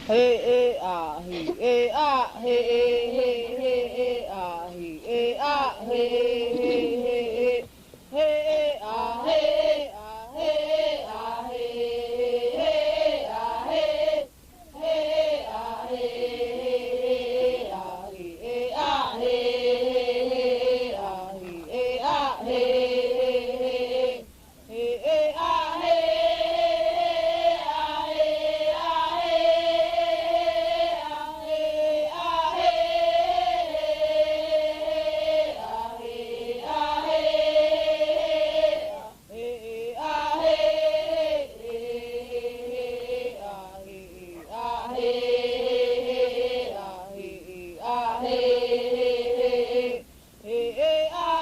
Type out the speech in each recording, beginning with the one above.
Hey, hey, ah, he, hey, ah, hey, hey, hey, hey, hey, ah, he, hey, ah, hey, hey, hey, hey, hey, ah, hey, ah, hey, ah, hey, hey, ah, hey, hey, ah, hey, ah, he, hey, ah, hey, ah, he, hey, ah, hey, hey, ah,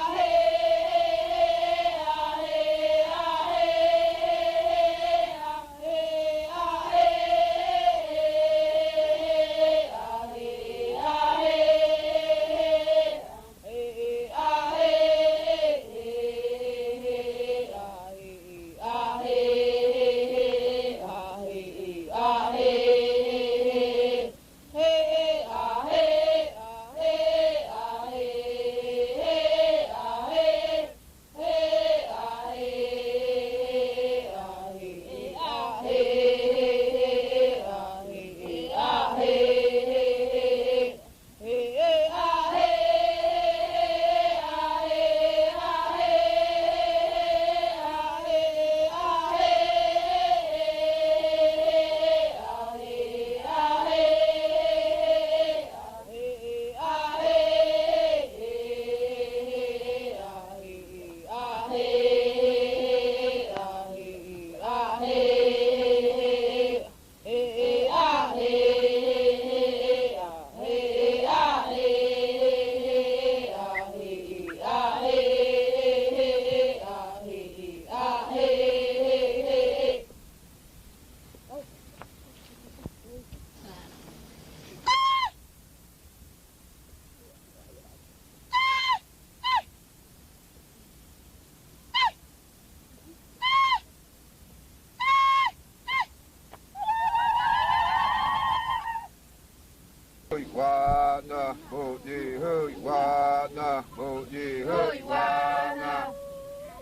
Hơi quá na mô di hơi quá na mô di hơi quá na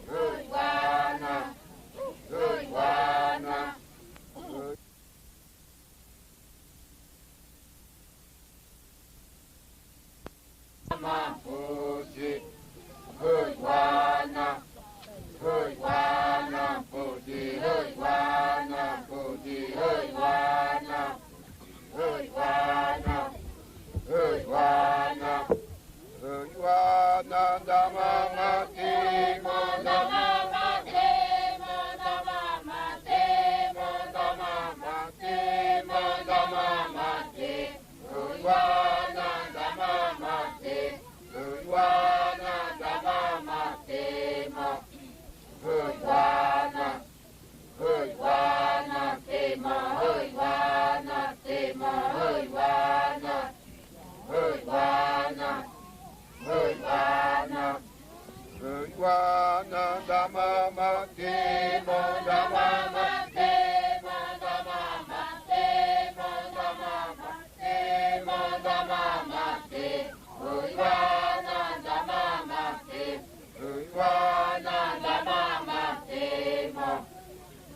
hơi quá na hơi quá na ma mô di hơi quá na hơi quá na mô di hơi quá na mô di hơi quá na hơi quá na hơi quá na hơi quá na đa ma ma ti ma đa ma ma ti ma đa ma ma ti ma đa ma ma ti ma đa ma ma ti hơi quá na đa ma ma ti hơi quá na đa ma ma ti ma hơi quá na hơi quá na ti ma hơi quá na ti ma hơi quá na hơi quá na hơi quá na hơi quá na đa ma ma ti ma đa ma ma ti ma đa ma ma ti ma đa ma ma ti ma đa ma ma ti hơi quá na đa ma ma ti hơi quá na đa ma ma ti ma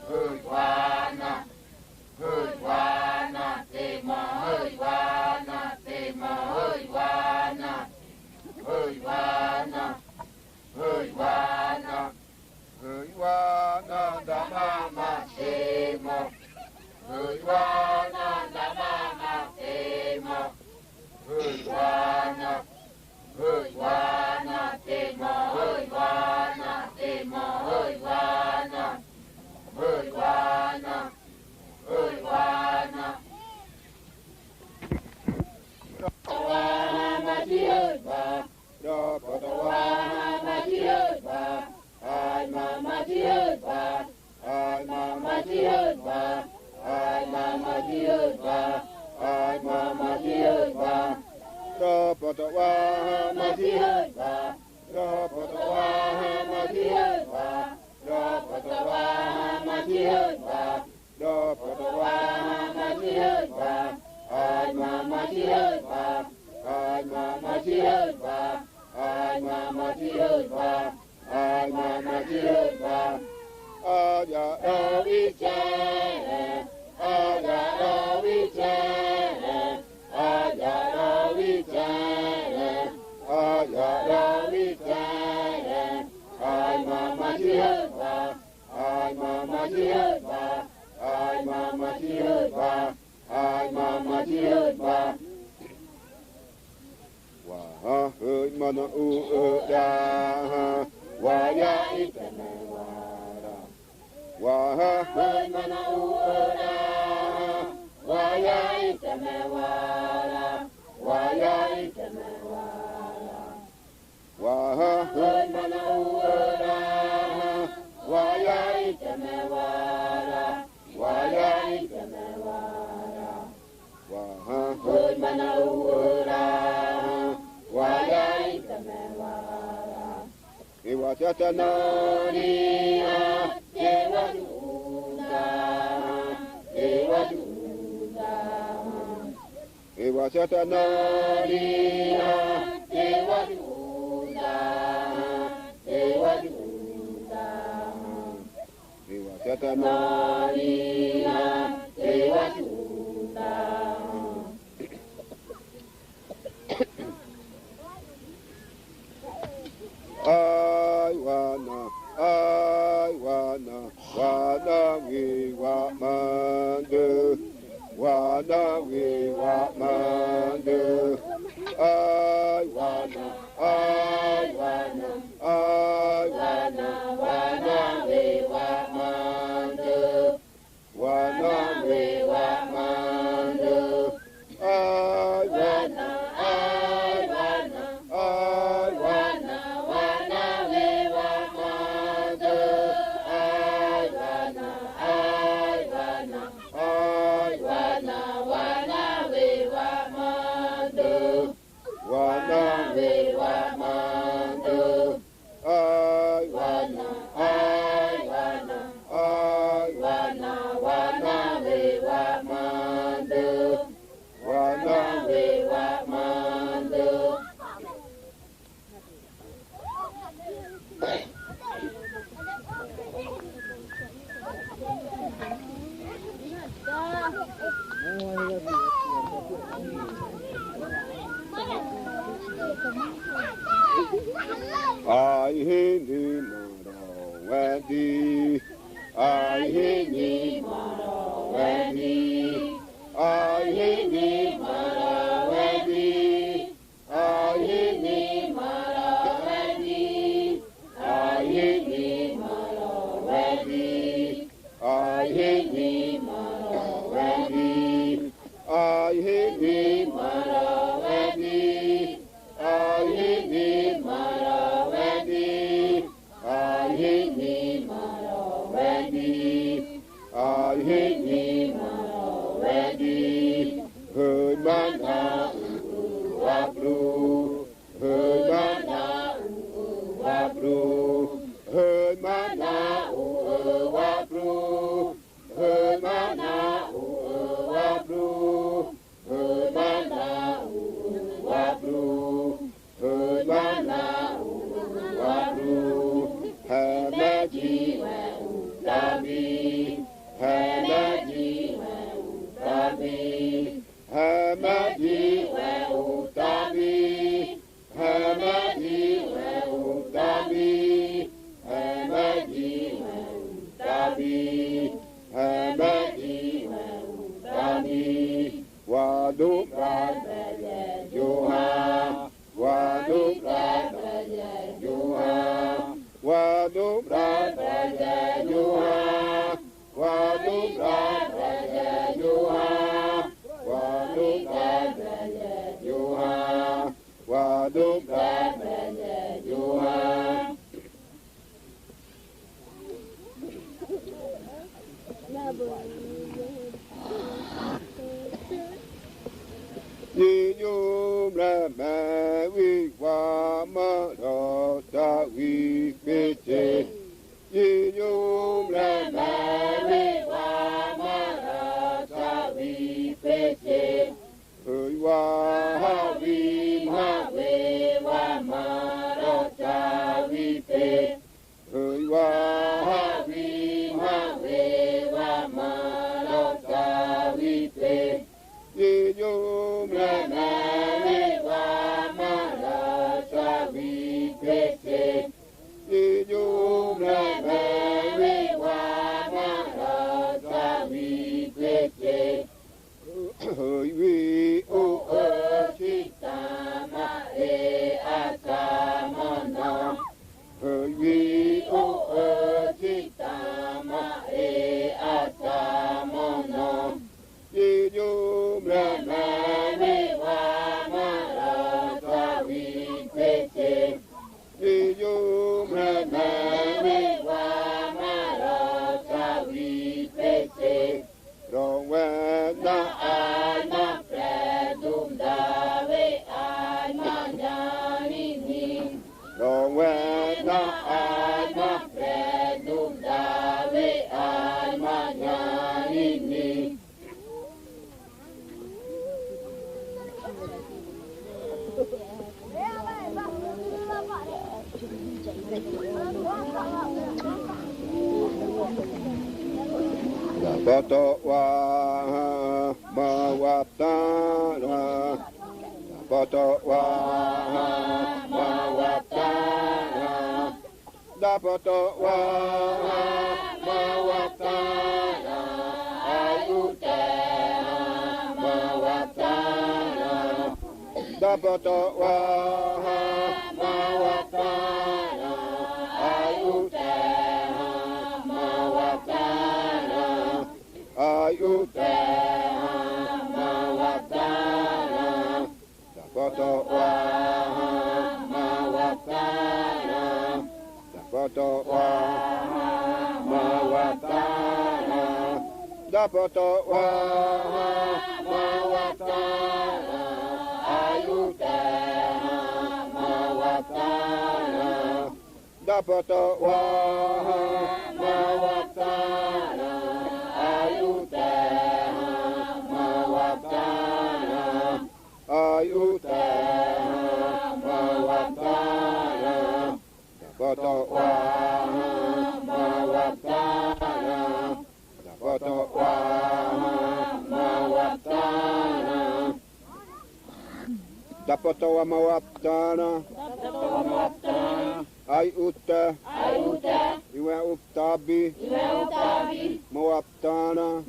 hơi quá na hơi quá na ti ma hơi quá na ti ma hơi quá na hơi quá na hơi quá na hơi quá na đa ma ma ti ma hơi quá na đa ma ma ti ma hơi quá na hơi quá na ti ma hơi quá na ti ma hơi quá na hơi quá na hơi quá na wa ma ti hơi ba do pa da wa ma ti hơi ba ai ma ti hơi ba ai ma ti hơi ba ai ma ti hơi ba ai ma ti hơi ba do pa da wa ma ti hơi ba do pa da wa ma ti hơi ba do pa da wa ma ti hơi ba do pa da wa ma ti hơi ba ai mama chi ơi bà, ai mama chi ơi bà, ai mama chi ơi bà, ai mama chi ơi bà. Aja Aviche, Aja Aviche, Aja Aviche, Aja Aviche, ai mama chi ơi bà, ai mama chi ơi bà, ai mama chi ơi bà, ai mama chi ơi bà. Wa hơi mana u da, wa ya itana wa. Wa hơi mana u da, wa ya itana wa, wa ya itana wa. Wa hơi mana u da, wa ya itana wa, wa ya itana wa. Wa hơi mana u da, wa ya itana wa. Iwa chatana ni a dewa duda, dewa duda. Iwa chatana ni a dewa duda, dewa duda. Iwa chatana ni a dewa duda. I wanna, we wa mandu, wanna we wa mandu. I wanna, we wa mandu, wanna we wa mandu. I wanna. I hear ni maro wedi, I hear ni maro wedi, I hear ni maro wedi, I hear ni maro wedi, I hear ni maro wedi, I hear ni maro wedi, I hear ni maro wedi, I hear ni maro wedi, I hear ni maro wedi, I hear ni maro wedi. Hơi mana wa blue, hơi mana wa blue, hơi mana wa blue, hơi mana wa blue, hơi mana wa blue, hơi mana wa blue. Hamaji Dami, Hamaji Dami, Hamaji Dami, Hamaji Dami, Hamaji Dami, Hamaji Dami. Waduk Joha, Waduk Joha, Waduk Joha, Waduk Joha, Waduk Joha, Waduk Joha. Di nhung ra mẹ vi qua mơ đồ ta vi mê chê. Di nhung ra mẹ vi qua mơ đồ ta vi mê chê. hơi hoa vi ma về hoa ma ra cha vi pe hơi hoa vi ma về hoa ma ra cha vi pe ye yo me me hoa ma ra cha vi pe ye yo me me hoa ma ra cha vi pe hơi vi ô ơ chi ta ma e a ta ma na hơi vi ô ơ chi ta ma e a ta ma na ye yo me me wa ma ra ta vi pe ye yo me wa ma ra ta vi pe rong we na ai ma pre dum da ve ai ma nya ni ni rong we na ai ma pre dum da ve ai ma nya ni ni Bato wa ma wa ta na bato wa ma wa ta na da bato wa ma wa ta na ayu te ma wa ta na da bato wa ma wa ta na ayu te ma wa ta ayu te ma wa ta na dapato wa ma wa ta na dapato wa ma wa ta na dapato wa ma wa ta na ayu te ma wa ta na dapato wa ma wa ta na ayu te ma wa ta na ayu te ma wa ta na dapato wa ma wa ta na dapato wa ma wa ta na dapato wa ma wa ta na ayu te iwe uptabi Moaptana,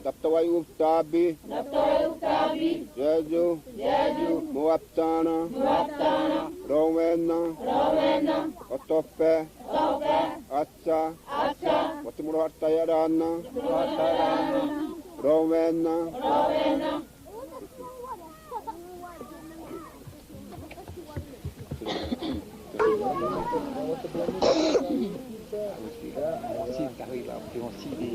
Taptawai Uptabi, Jeju, Moaptana, Rowena, Otope, Acha, Watimurhatayarana, Rowena, Xin cả hơi vào thì họ xin đi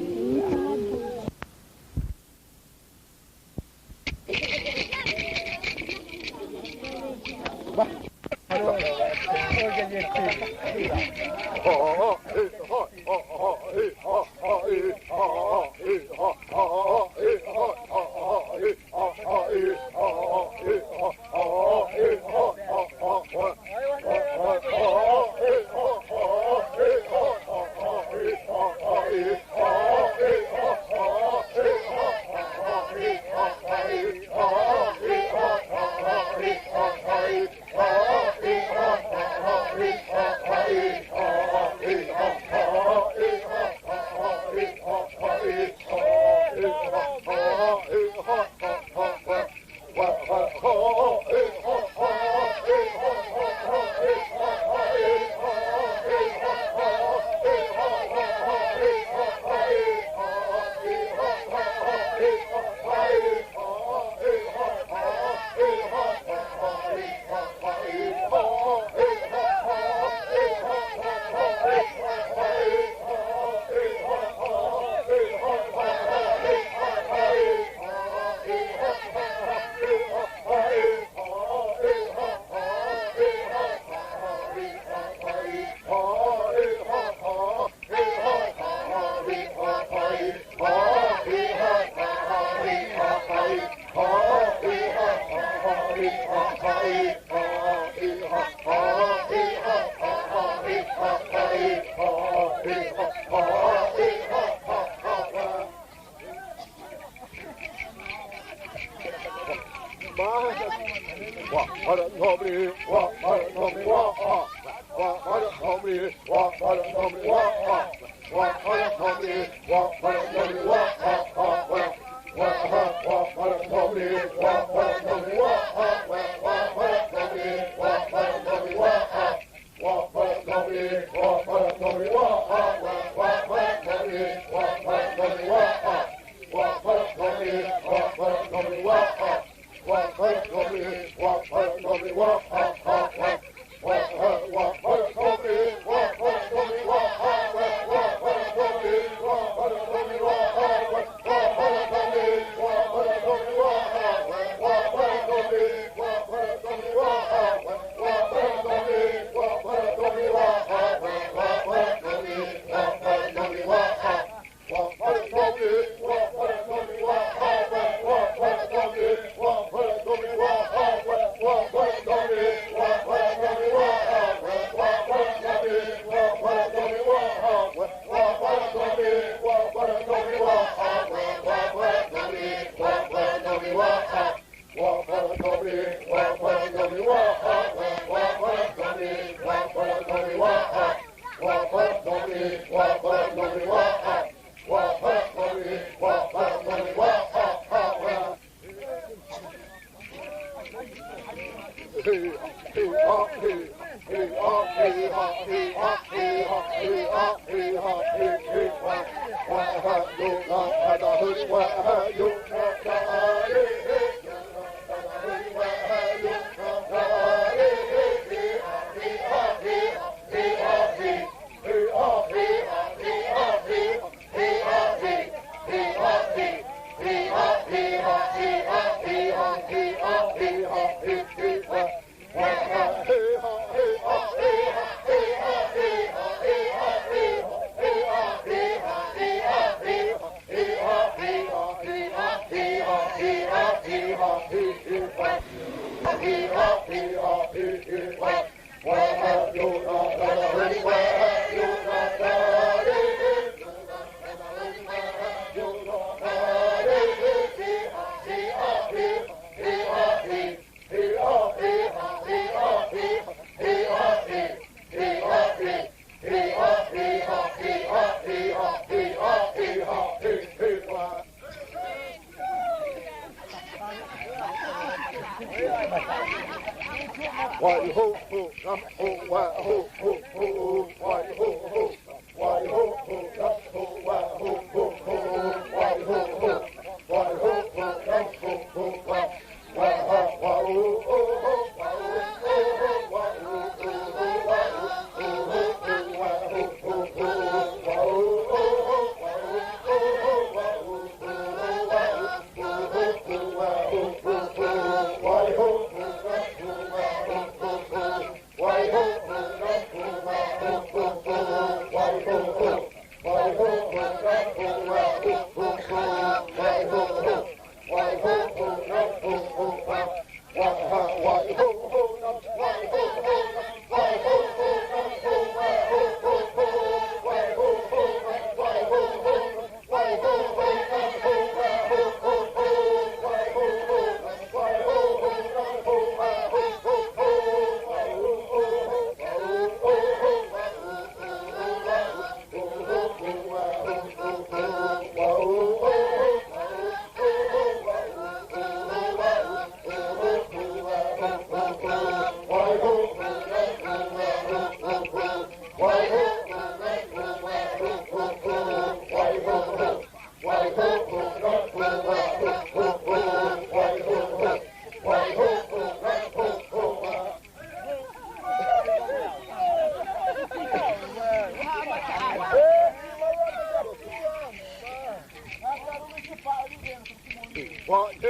Wa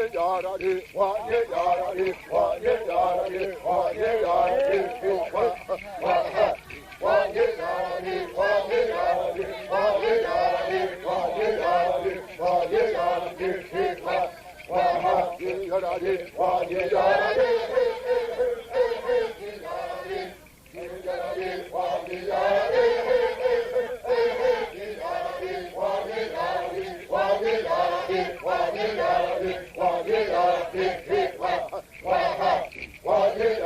Hi,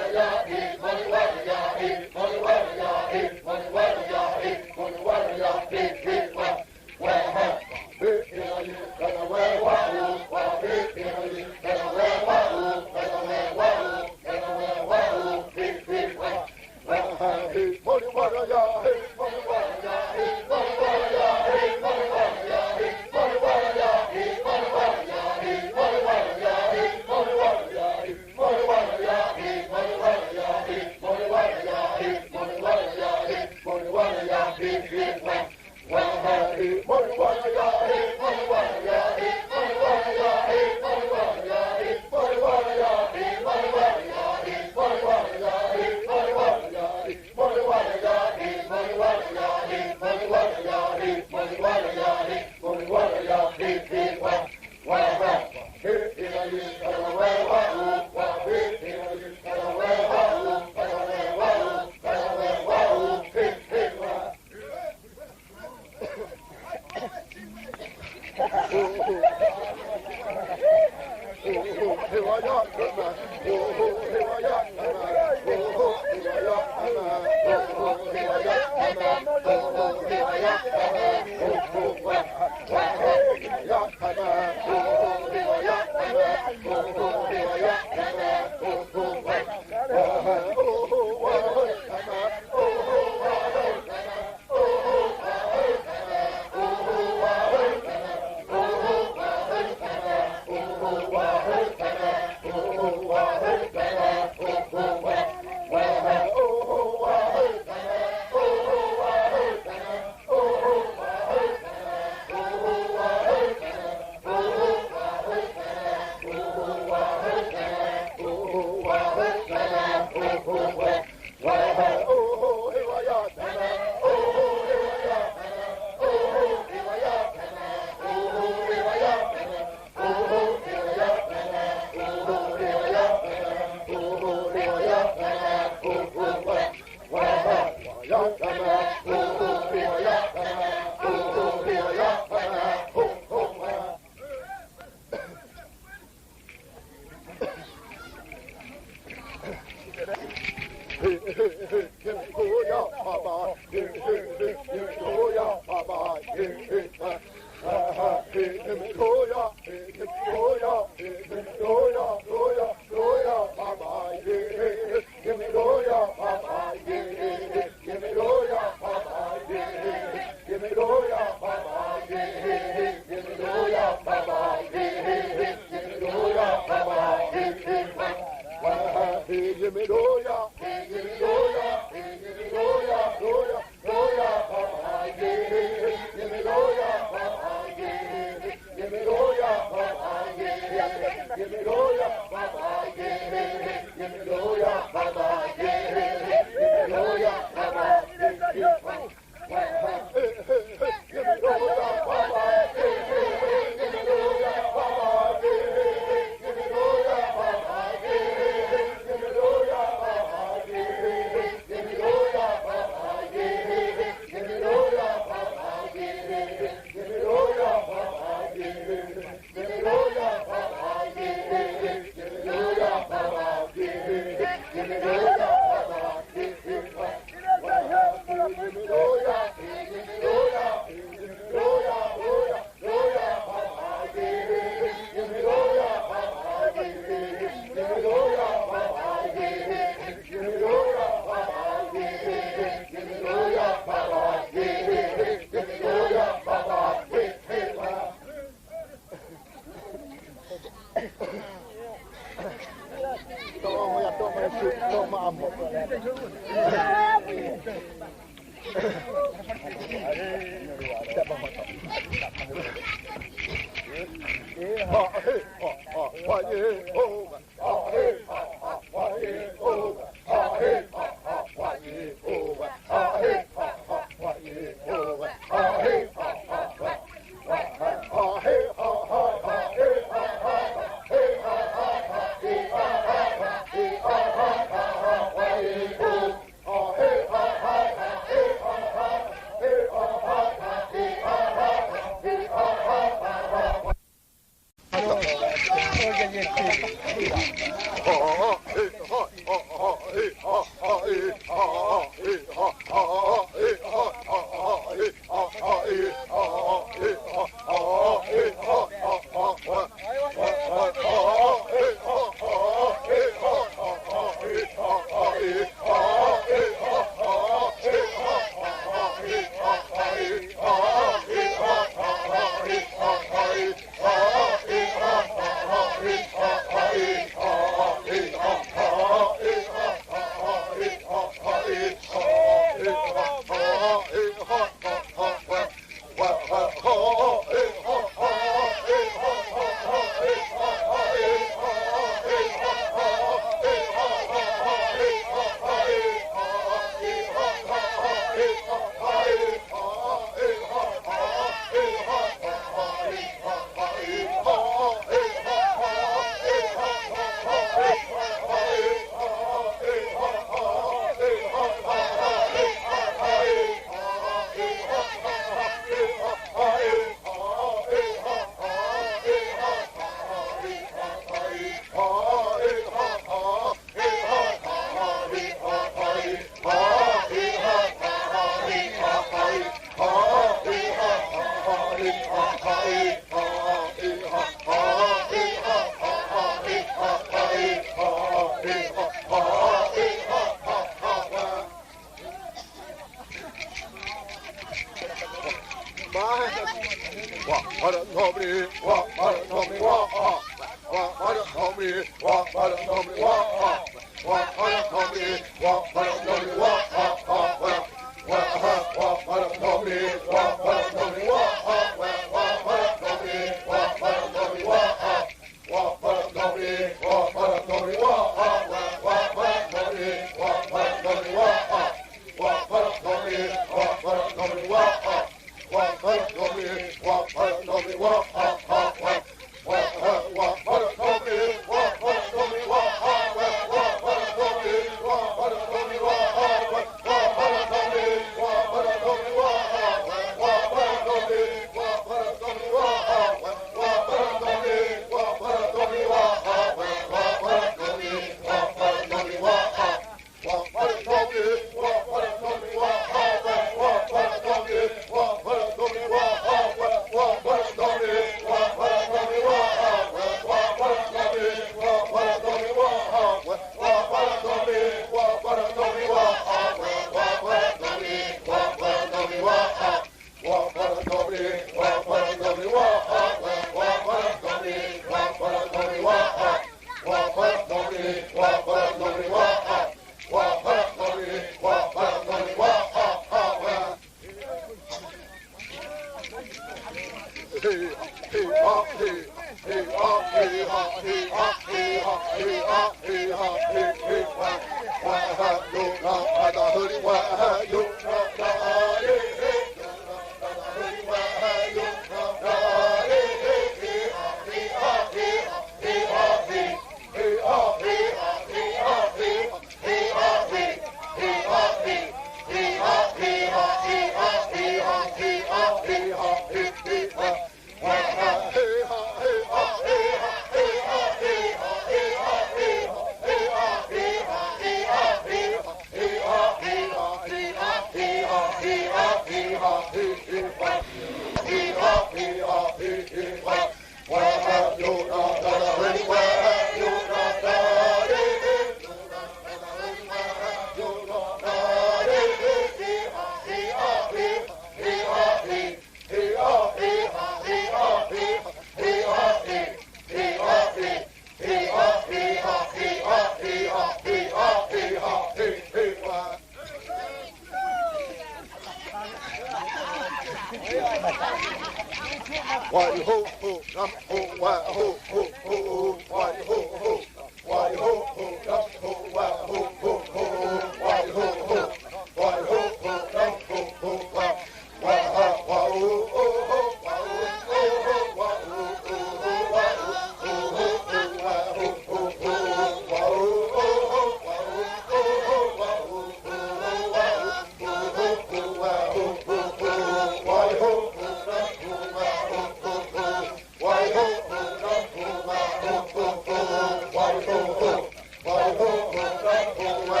Why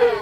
Hey,